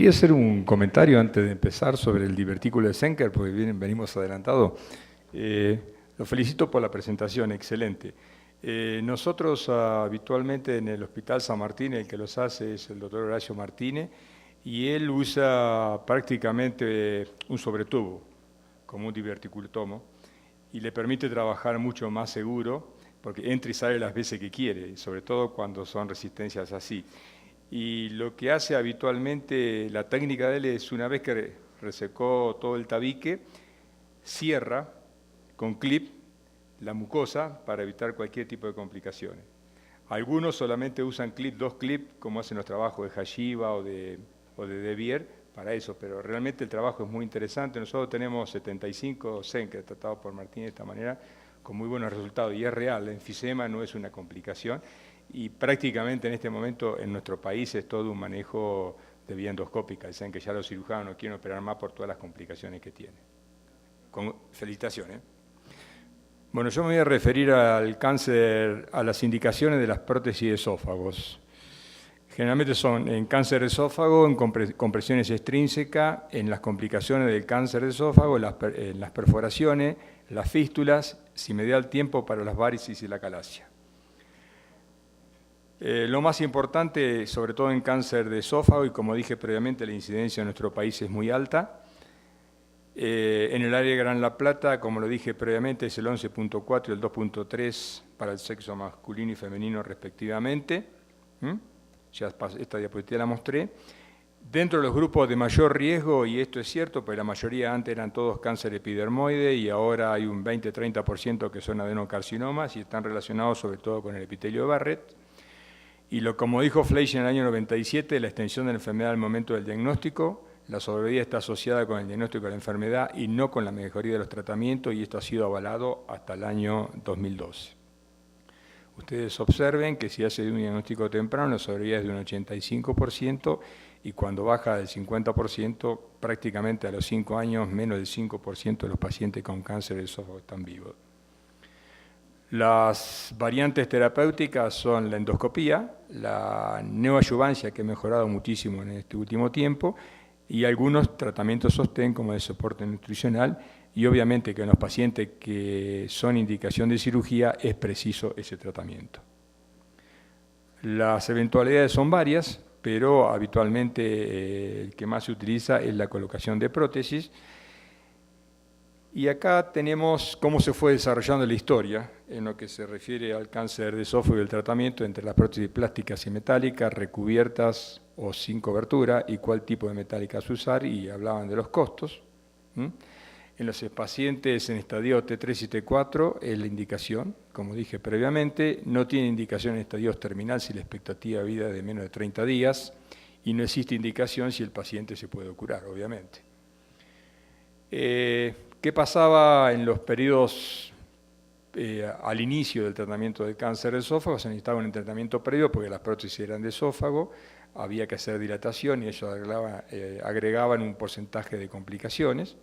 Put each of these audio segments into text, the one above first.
¿Podría hacer un comentario antes de empezar sobre el divertículo de Zenker? Porque venimos adelantado. Lo felicito por la presentación, excelente. Nosotros habitualmente en el Hospital San Martín, el que los hace es el doctor Horacio Martínez, y él usa prácticamente un sobretubo, como un diverticulotomo, y le permite trabajar mucho más seguro, porque entra y sale las veces que quiere, sobre todo cuando son resistencias así. Y lo que hace habitualmente, la técnica de él es, una vez que resecó todo el tabique, cierra con clip la mucosa para evitar cualquier tipo de complicaciones. Algunos solamente usan clip, 2 clips, como hacen los trabajos de Hashiba o de De Beer, para eso, pero realmente el trabajo es muy interesante. Nosotros tenemos 75 Zenker tratados por Martín de esta manera, con muy buenos resultados, y es real, el enfisema no es una complicación, y prácticamente en este momento en nuestro país es todo un manejo de vía endoscópica. Dicen que ya los cirujanos no quieren operar más por todas las complicaciones que tiene. Felicitaciones. Bueno, yo me voy a referir al cáncer, a las indicaciones de las prótesis de esófagos. Generalmente son en cáncer de esófago, en compresiones extrínsecas, en las complicaciones del cáncer de esófago, en las perforaciones, las fístulas, si me da el tiempo, para las varices y la calasia. Lo más importante, sobre todo en cáncer de esófago, y como dije previamente, la incidencia en nuestro país es muy alta. En el área de Gran La Plata, como lo dije previamente, es el 11.4 y el 2.3 para el sexo masculino y femenino respectivamente. Ya esta diapositiva la mostré. Dentro de los grupos de mayor riesgo, y esto es cierto, pues la mayoría antes eran todos cáncer epidermoide y ahora hay un 20-30% que son adenocarcinomas y están relacionados sobre todo con el epitelio de Barrett. Y como dijo Fleisch en el año 97, la extensión de la enfermedad al momento del diagnóstico, la sobrevida está asociada con el diagnóstico de la enfermedad y no con la mejoría de los tratamientos, y esto ha sido avalado hasta el año 2012. Ustedes observen que si hace un diagnóstico temprano, la sobrevida es de un 85%, y cuando baja del 50%, prácticamente a los 5 años, menos del 5% de los pacientes con cáncer de esófago están vivos. Las variantes terapéuticas son la endoscopía, la neoadyuvancia, que ha mejorado muchísimo en este último tiempo, y algunos tratamientos sostén como el soporte nutricional, y obviamente que en los pacientes que son indicación de cirugía es preciso ese tratamiento. Las eventualidades son varias, pero habitualmente el que más se utiliza es la colocación de prótesis. Y acá tenemos cómo se fue desarrollando la historia en lo que se refiere al cáncer de esófago y el tratamiento entre las prótesis plásticas y metálicas, recubiertas o sin cobertura, y cuál tipo de metálicas usar, y hablaban de los costos. En los pacientes en estadio T3 y T4 es la indicación, como dije previamente, no tiene indicación en estadios terminal si la expectativa de vida es de menos de 30 días, y no existe indicación si el paciente se puede curar, obviamente. ¿Qué pasaba en los periodos al inicio del tratamiento del cáncer de esófago? Se necesitaba un tratamiento previo porque las prótesis eran de esófago, había que hacer dilatación y ellos agregaban un porcentaje de complicaciones,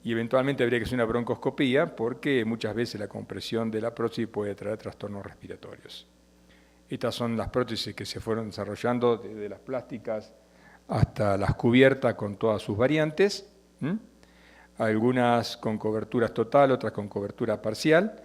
y eventualmente habría que hacer una broncoscopía porque muchas veces la compresión de la prótesis puede traer trastornos respiratorios. Estas son las prótesis que se fueron desarrollando desde las plásticas hasta las cubiertas con todas sus variantes. Algunas con cobertura total, otras con cobertura parcial,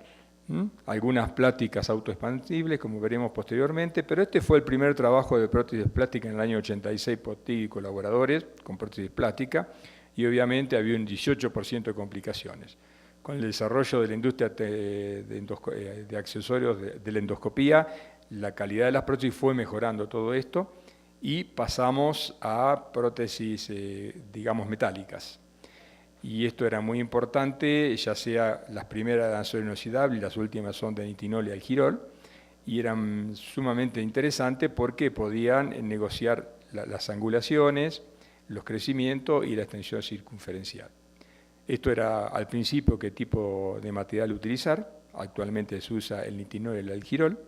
algunas plásticas autoexpansibles, como veremos posteriormente, pero este fue el primer trabajo de prótesis plástica en el año 86 por TIG y colaboradores con prótesis plástica, y obviamente había un 18% de complicaciones. Con el desarrollo de la industria de accesorios de la endoscopía, la calidad de las prótesis fue mejorando todo esto, y pasamos a prótesis, digamos, metálicas. Y esto era muy importante, ya sea las primeras de acero inoxidable y las últimas son de nitinol y algirol, y eran sumamente interesantes porque podían negociar las angulaciones, los crecimientos y la extensión circunferencial. Esto era al principio qué tipo de material utilizar. Actualmente se usa el nitinol y el algirol.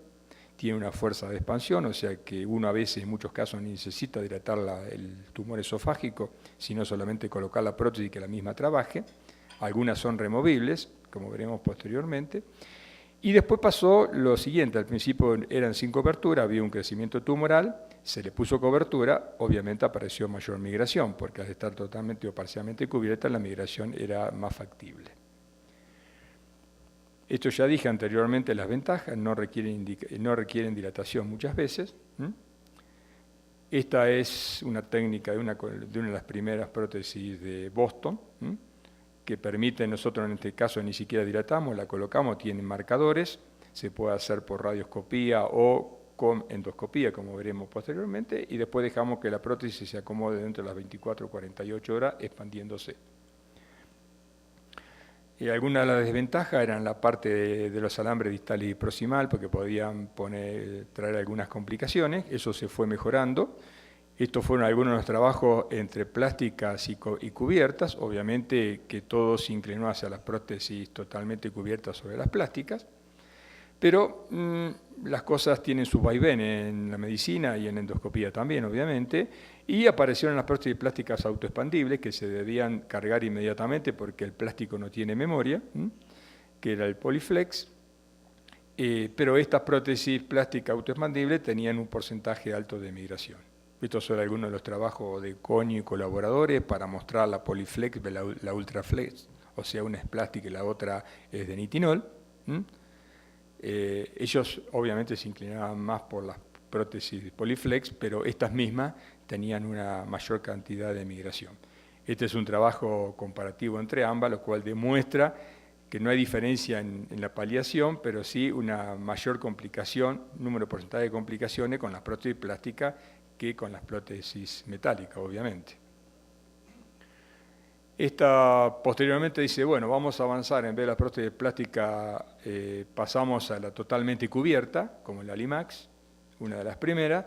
Tiene una fuerza de expansión, o sea que uno a veces en muchos casos no necesita dilatar el tumor esofágico, sino solamente colocar la prótesis y que la misma trabaje. Algunas son removibles, como veremos posteriormente. Y después pasó lo siguiente, al principio eran sin cobertura, había un crecimiento tumoral, se le puso cobertura, obviamente apareció mayor migración, porque al estar totalmente o parcialmente cubierta, la migración era más factible. Esto ya dije anteriormente, las ventajas no requieren dilatación muchas veces. Esta es una técnica de una de las primeras prótesis de Boston, que permite, nosotros en este caso ni siquiera dilatamos, la colocamos, tiene marcadores, se puede hacer por radioscopía o con endoscopía, como veremos posteriormente, y después dejamos que la prótesis se acomode dentro de las 24 o 48 horas, expandiéndose. Y algunas de las desventajas eran la parte de los alambres distal y proximal, porque podían traer algunas complicaciones, eso se fue mejorando. Estos fueron algunos de los trabajos entre plásticas y cubiertas, obviamente que todo se inclinó hacia las prótesis totalmente cubiertas sobre las plásticas, pero las cosas tienen sus vaivenes en la medicina y en endoscopía también, obviamente, y aparecieron las prótesis plásticas autoexpandibles que se debían cargar inmediatamente porque el plástico no tiene memoria, que era el Polyflex, pero estas prótesis plásticas autoexpandibles tenían un porcentaje alto de migración. Estos son algunos de los trabajos de Coño y colaboradores para mostrar la Polyflex, la Ultraflex, o sea, una es plástica y la otra es de nitinol. Ellos obviamente se inclinaban más por las prótesis Polyflex, pero estas mismas tenían una mayor cantidad de migración. Este es un trabajo comparativo entre ambas, lo cual demuestra que no hay diferencia en la paliación, pero sí una mayor complicación, número porcentaje de complicaciones con las prótesis plásticas que con las prótesis metálicas, obviamente. Esta posteriormente dice, bueno, vamos a avanzar, en vez de la prótesis plástica pasamos a la totalmente cubierta, como la Limax, una de las primeras,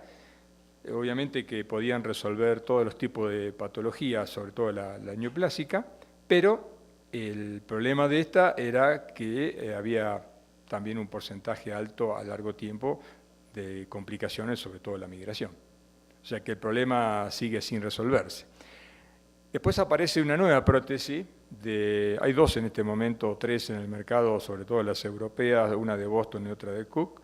obviamente que podían resolver todos los tipos de patologías, sobre todo la neoplásica, pero el problema de esta era que había también un porcentaje alto a largo tiempo de complicaciones, sobre todo la migración. O sea que el problema sigue sin resolverse. Después aparece una nueva prótesis, hay dos en este momento, tres en el mercado, sobre todo las europeas, una de Boston y otra de Cook,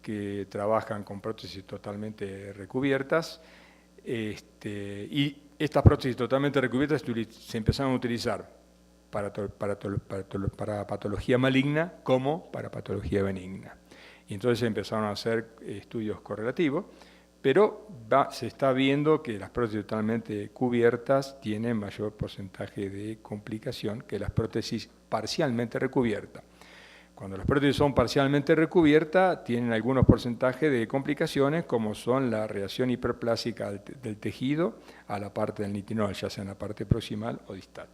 que trabajan con prótesis totalmente recubiertas. Y estas prótesis totalmente recubiertas se empezaron a utilizar para patología maligna como para patología benigna. Y entonces se empezaron a hacer estudios correlativos, pero se está viendo que las prótesis totalmente cubiertas tienen mayor porcentaje de complicación que las prótesis parcialmente recubiertas. Cuando las prótesis son parcialmente recubiertas, tienen algunos porcentajes de complicaciones, como son la reacción hiperplásica del tejido a la parte del nitinol, ya sea en la parte proximal o distal.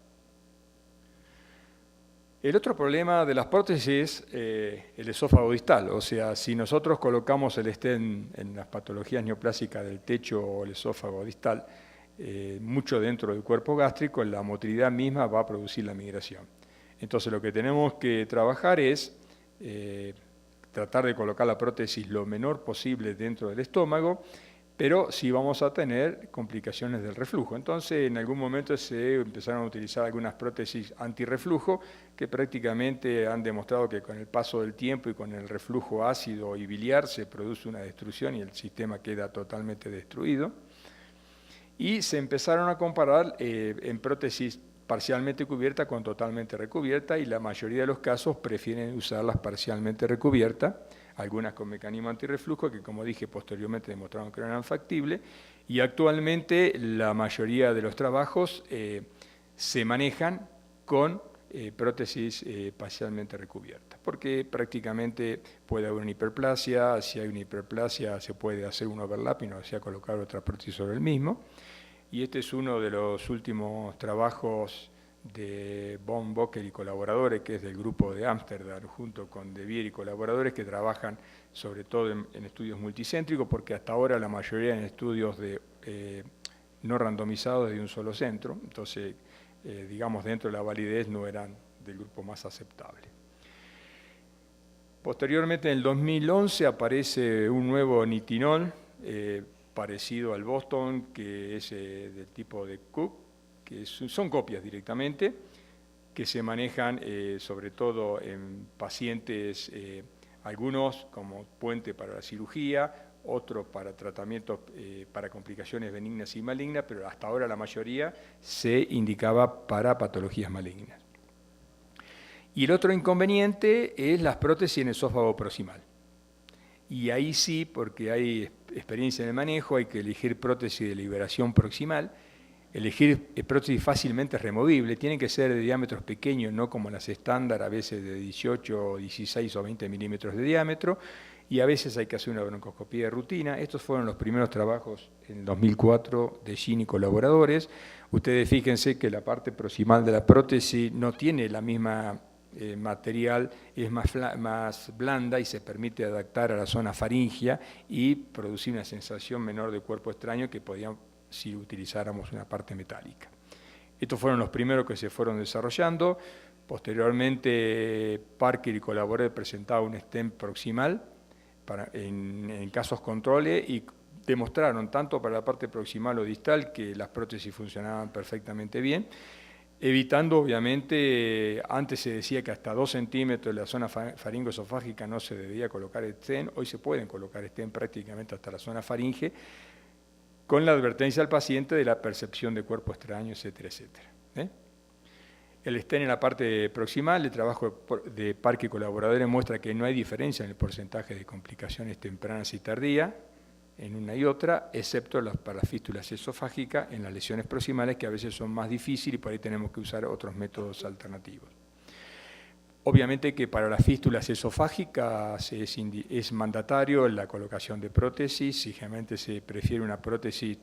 El otro problema de las prótesis es el esófago distal, o sea, si nosotros colocamos el stent en las patologías neoplásicas del techo o el esófago distal, mucho dentro del cuerpo gástrico, la motilidad misma va a producir la migración. Entonces lo que tenemos que trabajar es tratar de colocar la prótesis lo menor posible dentro del estómago, pero sí vamos a tener complicaciones del reflujo. Entonces, en algún momento se empezaron a utilizar algunas prótesis antirreflujo que prácticamente han demostrado que con el paso del tiempo y con el reflujo ácido y biliar se produce una destrucción y el sistema queda totalmente destruido. Y se empezaron a comparar en prótesis parcialmente cubierta con totalmente recubierta y la mayoría de los casos prefieren usarlas parcialmente recubiertas, algunas con mecanismo antirreflujo que, como dije, posteriormente demostraron que eran factibles, y actualmente la mayoría de los trabajos se manejan con prótesis parcialmente recubiertas, porque prácticamente puede haber una hiperplasia, si hay una hiperplasia se puede hacer un overlapping, o sea, colocar otra prótesis sobre el mismo, y este es uno de los últimos trabajos de Von Bocker y colaboradores, que es del grupo de Ámsterdam, junto con De Beer y colaboradores que trabajan sobre todo en estudios multicéntricos, porque hasta ahora la mayoría en estudios no randomizados de un solo centro, entonces, digamos, dentro de la validez no eran del grupo más aceptable. Posteriormente, en el 2011, aparece un nuevo nitinol, parecido al Boston, que es del tipo de Cook, que son copias directamente, que se manejan sobre todo en pacientes algunos como puente para la cirugía, otros para tratamientos para complicaciones benignas y malignas, pero hasta ahora la mayoría se indicaba para patologías malignas. Y el otro inconveniente es las prótesis en el esófago proximal. Y ahí sí, porque hay experiencia en el manejo, hay que elegir prótesis de liberación proximal. Elegir prótesis fácilmente removible, tienen que ser de diámetros pequeños, no como las estándar, a veces de 18, 16 o 20 milímetros de diámetro, y a veces hay que hacer una broncoscopía de rutina. Estos fueron los primeros trabajos en 2004 de Gin y colaboradores. Ustedes fíjense que la parte proximal de la prótesis no tiene la misma material, es más blanda y se permite adaptar a la zona faringea y producir una sensación menor de cuerpo extraño que podían si utilizáramos una parte metálica. Estos fueron los primeros que se fueron desarrollando. Posteriormente, Parker y colaboradores presentaron un stent proximal en casos controles y demostraron tanto para la parte proximal o distal que las prótesis funcionaban perfectamente bien, evitando obviamente, antes se decía que hasta 2 centímetros de la zona faringoesofágica no se debía colocar stent, hoy se pueden colocar stent prácticamente hasta la zona faringe, con la advertencia al paciente de la percepción de cuerpo extraño, etcétera, etcétera. El stent en la parte proximal, el trabajo de Parker y colaboradores muestra que no hay diferencia en el porcentaje de complicaciones tempranas y tardías en una y otra, excepto para las fístulas esofágicas en las lesiones proximales, que a veces son más difíciles y por ahí tenemos que usar otros métodos alternativos. Obviamente que para las fístulas esofágicas es mandatario la colocación de prótesis, y generalmente se prefiere una prótesis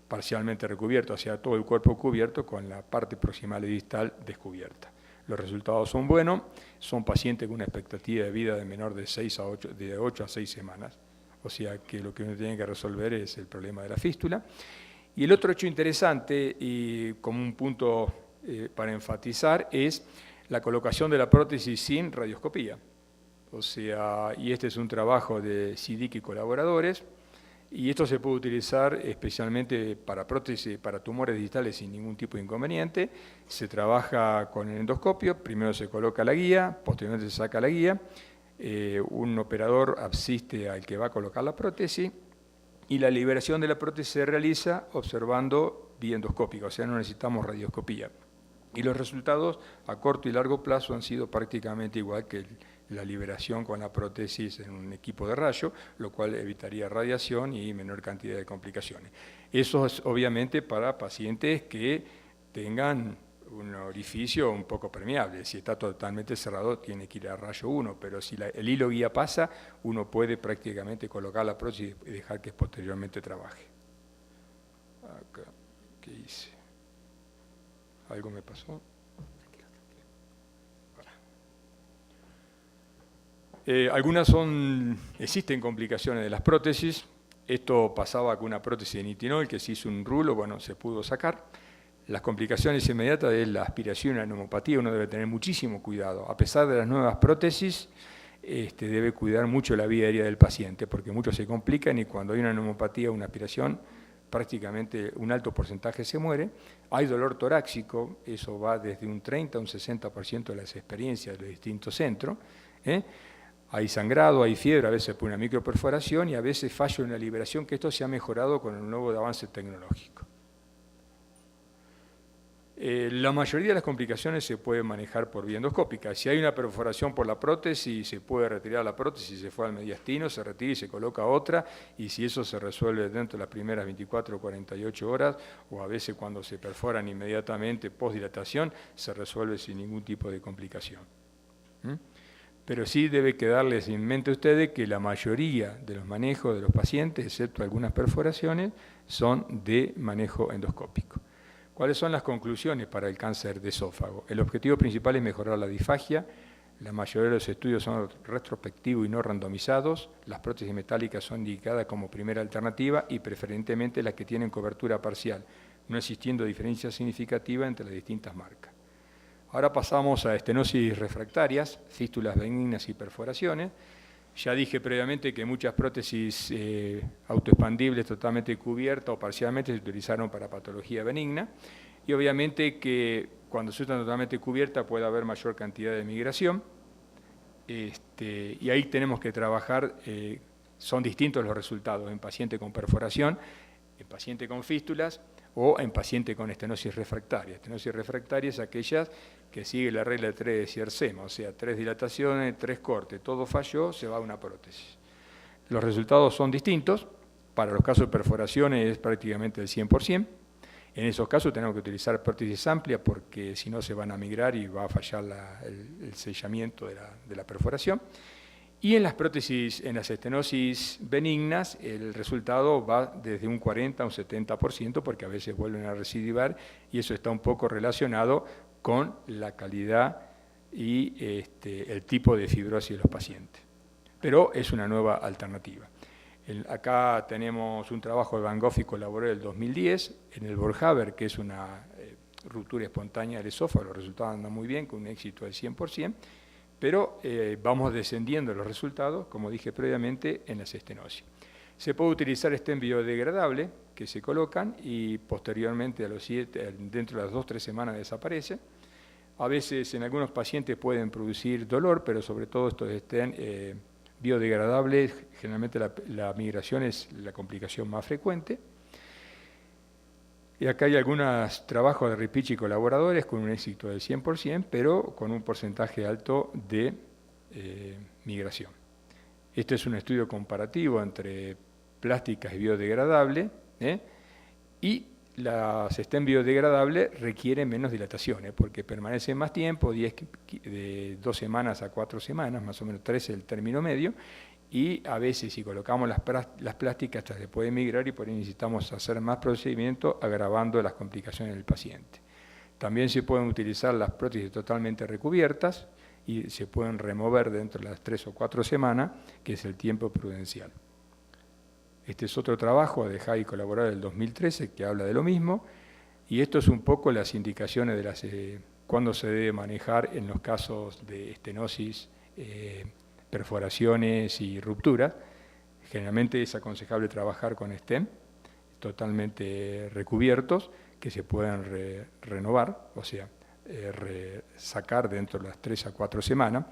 parcialmente recubierta, o sea, todo el cuerpo cubierto con la parte proximal y distal descubierta. Los resultados son buenos, son pacientes con una expectativa de vida de menor de 8 a 6 semanas, o sea que lo que uno tiene que resolver es el problema de la fístula. Y el otro hecho interesante, y como un punto para enfatizar, es la colocación de la prótesis sin radioscopía. O sea, y este es un trabajo de Siddiqui y colaboradores, y esto se puede utilizar especialmente para prótesis, para tumores distales sin ningún tipo de inconveniente. Se trabaja con el endoscopio, primero se coloca la guía, posteriormente se saca la guía, un operador asiste al que va a colocar la prótesis, y la liberación de la prótesis se realiza observando vía endoscópica, o sea, no necesitamos radioscopía. Y los resultados a corto y largo plazo han sido prácticamente igual que la liberación con la prótesis en un equipo de rayo, lo cual evitaría radiación y menor cantidad de complicaciones. Eso es obviamente para pacientes que tengan un orificio un poco permeable. Si está totalmente cerrado, tiene que ir a rayo 1, pero si el hilo guía pasa, uno puede prácticamente colocar la prótesis y dejar que posteriormente trabaje. Acá, ¿qué hice? ¿Algo me pasó? Existen complicaciones de las prótesis. Esto pasaba con una prótesis de nitinol que se hizo un rulo, bueno, se pudo sacar. Las complicaciones inmediatas de la aspiración y la neumopatía, uno debe tener muchísimo cuidado. A pesar de las nuevas prótesis, debe cuidar mucho la vida aérea del paciente, porque muchos se complican y cuando hay una neumopatía o una aspiración, prácticamente un alto porcentaje se muere. Hay dolor torácico, eso va desde un 30 a un 60% de las experiencias de los distintos centros. Hay sangrado, hay fiebre, a veces por una microperforación y a veces fallo en la liberación, que esto se ha mejorado con el nuevo avance tecnológico. La mayoría de las complicaciones se pueden manejar por vía endoscópica. Si hay una perforación por la prótesis, se puede retirar la prótesis, se fue al mediastino, se retira y se coloca otra, y si eso se resuelve dentro de las primeras 24 o 48 horas, o a veces cuando se perforan inmediatamente post-dilatación, se resuelve sin ningún tipo de complicación. Pero sí debe quedarles en mente a ustedes que la mayoría de los manejos de los pacientes, excepto algunas perforaciones, son de manejo endoscópico. ¿Cuáles son las conclusiones para el cáncer de esófago? El objetivo principal es mejorar la disfagia. La mayoría de los estudios son retrospectivos y no randomizados. Las prótesis metálicas son indicadas como primera alternativa y preferentemente las que tienen cobertura parcial, no existiendo diferencia significativa entre las distintas marcas. Ahora pasamos a estenosis refractarias, fístulas benignas y perforaciones. Ya dije previamente que muchas prótesis autoexpandibles totalmente cubiertas o parcialmente se utilizaron para patología benigna, y obviamente que cuando se usan totalmente cubiertas puede haber mayor cantidad de migración. y ahí tenemos que trabajar, son distintos los resultados en paciente con perforación, en paciente con fístulas o en paciente con estenosis refractaria. Estenosis refractaria es aquellas que sigue la regla de 3 de Ciersema, o sea, 3 dilataciones, 3 cortes, todo falló, se va a una prótesis. Los resultados son distintos, para los casos de perforaciones es prácticamente el 100%, en esos casos tenemos que utilizar prótesis amplia porque si no se van a migrar y va a fallar el sellamiento de la perforación. Y en las prótesis, en las estenosis benignas, el resultado va desde un 40 a un 70% porque a veces vuelven a recidivar y eso está un poco relacionado con la calidad y el tipo de fibrosis de los pacientes. Pero es una nueva alternativa. Acá tenemos un trabajo de Van Gogh y colaborador del 2010 en el Borhaber, que es una ruptura espontánea del esófago. Los resultados andan muy bien, con un éxito del 100%. Pero vamos descendiendo los resultados, como dije previamente, en las estenosis. Se puede utilizar stent biodegradable que se colocan y posteriormente dentro de las 2 o 3 semanas desaparece. A veces en algunos pacientes pueden producir dolor, pero sobre todo estos stent biodegradables, generalmente la migración es la complicación más frecuente. Y acá hay algunos trabajos de Ripichi y colaboradores con un éxito del 100%, pero con un porcentaje alto de migración. Este es un estudio comparativo entre plásticas y biodegradables, y las stent biodegradables requieren menos dilataciones porque permanecen más tiempo, de 2 semanas a 4 semanas, más o menos 3 es el término medio, y a veces si colocamos las plásticas hasta se puede migrar y por ahí necesitamos hacer más procedimientos agravando las complicaciones del paciente. También se pueden utilizar las prótesis totalmente recubiertas y se pueden remover dentro de las 3 o 4 semanas, que es el tiempo prudencial. Este es otro trabajo de Jai y colaborador del 2013 que habla de lo mismo, y esto es un poco las indicaciones de cuándo se debe manejar en los casos de estenosis, perforaciones y rupturas. Generalmente es aconsejable trabajar con stent totalmente recubiertos que se puedan renovar, o sea, sacar dentro de las 3 a 4 semanas.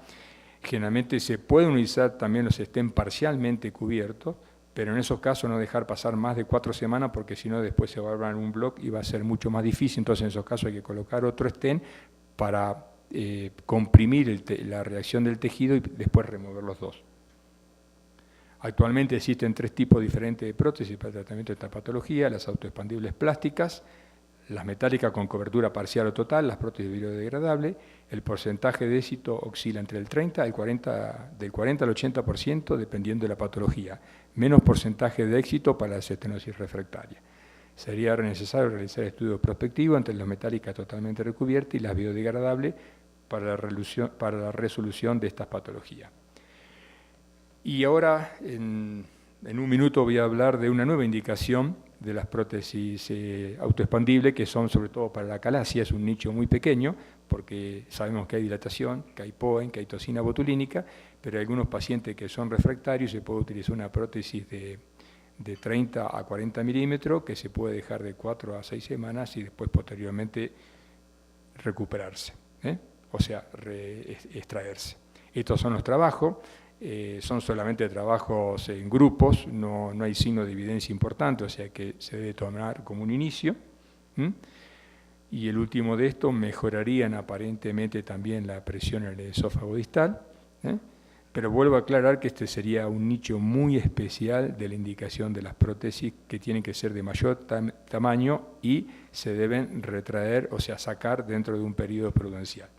Generalmente se pueden utilizar también los stent parcialmente cubiertos, pero en esos casos no dejar pasar más de 4 semanas porque si no después se va a armar un bloque y va a ser mucho más difícil. Entonces en esos casos hay que colocar otro stent para comprimir la reacción del tejido y después remover los dos. Actualmente existen 3 tipos diferentes de prótesis para el tratamiento de esta patología: las autoexpandibles plásticas, las metálicas con cobertura parcial o total, las prótesis biodegradables. El porcentaje de éxito oscila entre el 30 al 40, del 40 al 80% dependiendo de la patología. Menos porcentaje de éxito para la estenosis refractaria. Sería necesario realizar estudios prospectivos entre las metálicas totalmente recubiertas y las biodegradables para la resolución de estas patologías. Y ahora, en un minuto, voy a hablar de una nueva indicación de las prótesis autoexpandibles, que son sobre todo para la acalasia. Es un nicho muy pequeño, porque sabemos que hay dilatación, que hay POEN, que hay toxina botulínica, pero hay algunos pacientes que son refractarios y se puede utilizar una prótesis de 30 a 40 milímetros, que se puede dejar de 4 a 6 semanas y después posteriormente recuperarse, o sea, extraerse. Estos son los trabajos. Son solamente trabajos en grupos, no hay signo de evidencia importante, o sea que se debe tomar como un inicio. Y el último de estos mejorarían aparentemente también la presión en el esófago distal, pero vuelvo a aclarar que este sería un nicho muy especial de la indicación de las prótesis que tienen que ser de mayor tamaño y se deben retraer, o sea, sacar dentro de un periodo prudencial.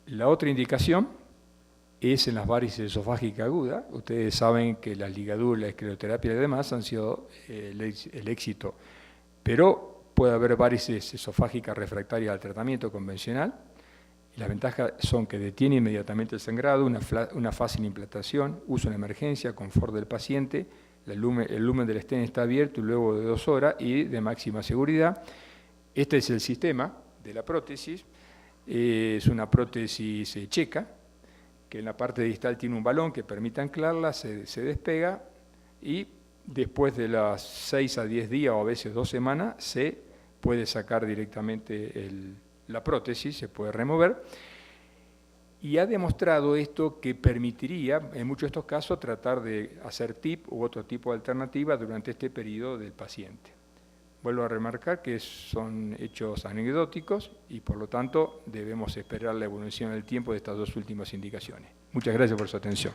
La otra indicación es en las varices esofágicas agudas. Ustedes saben que las ligaduras, la escleroterapia y demás han sido el éxito, pero puede haber varices esofágicas refractarias al tratamiento convencional. Las ventajas son que detiene inmediatamente el sangrado, una fácil implantación, uso en emergencia, confort del paciente, el lumen del stent está abierto y luego de 2 horas y de máxima seguridad. Este es el sistema de la prótesis. Es una prótesis checa, que en la parte distal tiene un balón que permite anclarla, se despega y después de las 6 a 10 días o a veces 2 semanas se puede sacar directamente la prótesis, se puede remover. Y ha demostrado esto que permitiría, en muchos de estos casos, tratar de hacer TIP u otro tipo de alternativa durante este periodo del paciente. Vuelvo a remarcar que son hechos anecdóticos y por lo tanto debemos esperar la evolución del tiempo de estas dos últimas indicaciones. Muchas gracias por su atención.